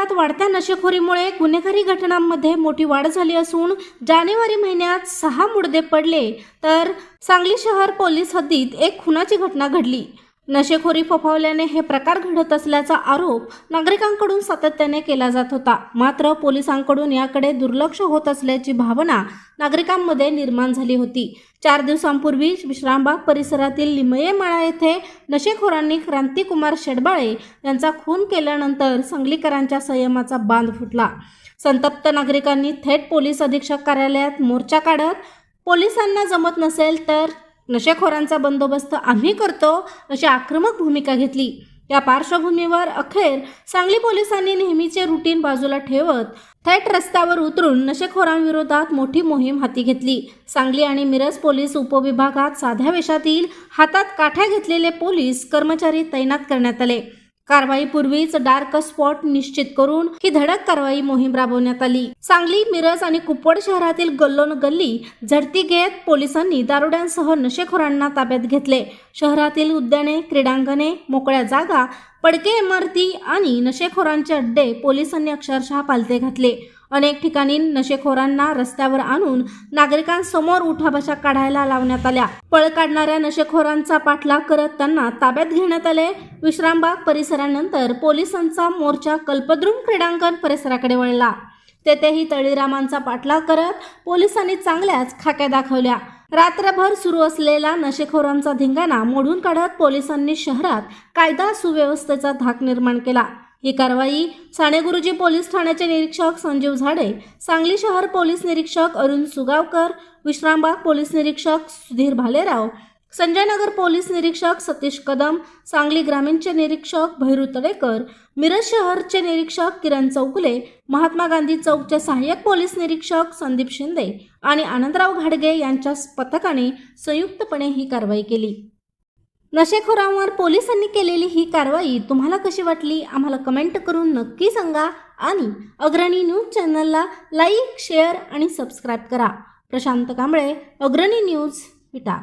शहरात वाढत्या नशेखोरीमुळे गुन्हेगारी घटनांमध्ये मोठी वाढ झाली असून जानेवारी महिन्यात 6 मुडदे पडले तर सांगली शहर पोलीस हद्दीत एक खुनाची घटना घडली। नशेखोरी फोफावल्याने हे प्रकार घडत असल्याचा आरोप नागरिकांकडून सातत्याने केला जात होता। मात्र पोलिसांकडून याकडे दुर्लक्ष होत असल्याची भावना नागरिकांमध्ये निर्माण झाली होती। 4 दिवसांपूर्वी विश्रामबाग परिसरातील लिमये माळा येथे नशेखोरांनी क्रांतिकुमार शेडबाळे यांचा खून केल्यानंतर सांगलीकरांच्या संयमाचा बांध फुटला। संतप्त नागरिकांनी थेट पोलीस अधीक्षक कार्यालयात मोर्चा काढत पोलिसांना जमत नसेल तर नशेखोरांचा बंदोबस्त आम्ही करतो अशी आक्रमक भूमिका घेतली। या पार्श्वभूमीवर अखेर सांगली पोलिसांनी नेहमीचे रुटीन बाजूला ठेवत थेट रस्त्यावर उतरून नशेखोरांविरोधात मोठी मोहीम हाती घेतली। सांगली आणि मिरज पोलीस उपविभागात साध्या वेशातील हातात काठ्या घेतलेले पोलीस कर्मचारी तैनात करण्यात आले। कारवाईपूर्वीच डार्क स्पॉट निश्चित करून ही धडक कारवाई मोहीम राबवण्यात आली। सांगली, मिरज आणि कुपवाड शहरातील गल्लोगल्ली झडती घेत पोलिसांनी दारुड्यांसह नशेखोरांना ताब्यात घेतले। शहरातील उद्याने, क्रीडांगणे, मोकळ्या जागा, पडके इमारती आणि नशेखोरांचे अड्डे पोलिसांनी अक्षरशः पालथे घातले। अनेक ठिकाणी नशेखोरांना रस्त्यावर आणून नागरिकांसमोर उठाबशा काढायला लावण्यात आल्या। पळ काढणाऱ्या नशेखोरांचा पाठलाग करत त्यांना ताब्यात घेण्यात आले। विश्रामबाग परिसरानंतर पोलिसांचा मोर्चा कल्पद्रुम क्रीडांगण परिसराकडे वळला। तेथेही तळीरामांचा पाठलाग करत पोलिसांनी चांगल्याच खाक्या दाखवल्या। रात्रभर सुरू असलेला नशेखोरांचा धिंगाणा मोडून काढत पोलिसांनी शहरात कायदा सुव्यवस्थेचा धाक निर्माण केला। ही कारवाई साणेगुरुजी पोलीस ठाण्याचे निरीक्षक संजीव झाडे, सांगली शहर पोलीस निरीक्षक अरुण सुगावकर, विश्रामबाग पोलीस निरीक्षक सुधीर भालेराव, संजयनगर पोलीस निरीक्षक सतीश कदम, सांगली ग्रामीणचे निरीक्षक भैरू तळेकर, मिरज शहरचे निरीक्षक किरण चौगुले, महात्मा गांधी चौकचे सहाय्यक पोलीस निरीक्षक संदीप शिंदे आणि आनंदराव घाडगे यांच्या पथकाने संयुक्तपणे ही कारवाई केली। नशेखोरांवर पोलिसांनी केलेली ही कारवाई तुम्हाला कशी वाटली आम्हाला कमेंट करून नक्की सांगा आणि अग्रणी न्यूज चॅनलला लाईक, शेअर आणि सबस्क्राईब करा। प्रशांत कांबळे, अग्रणी न्यूज, विटा।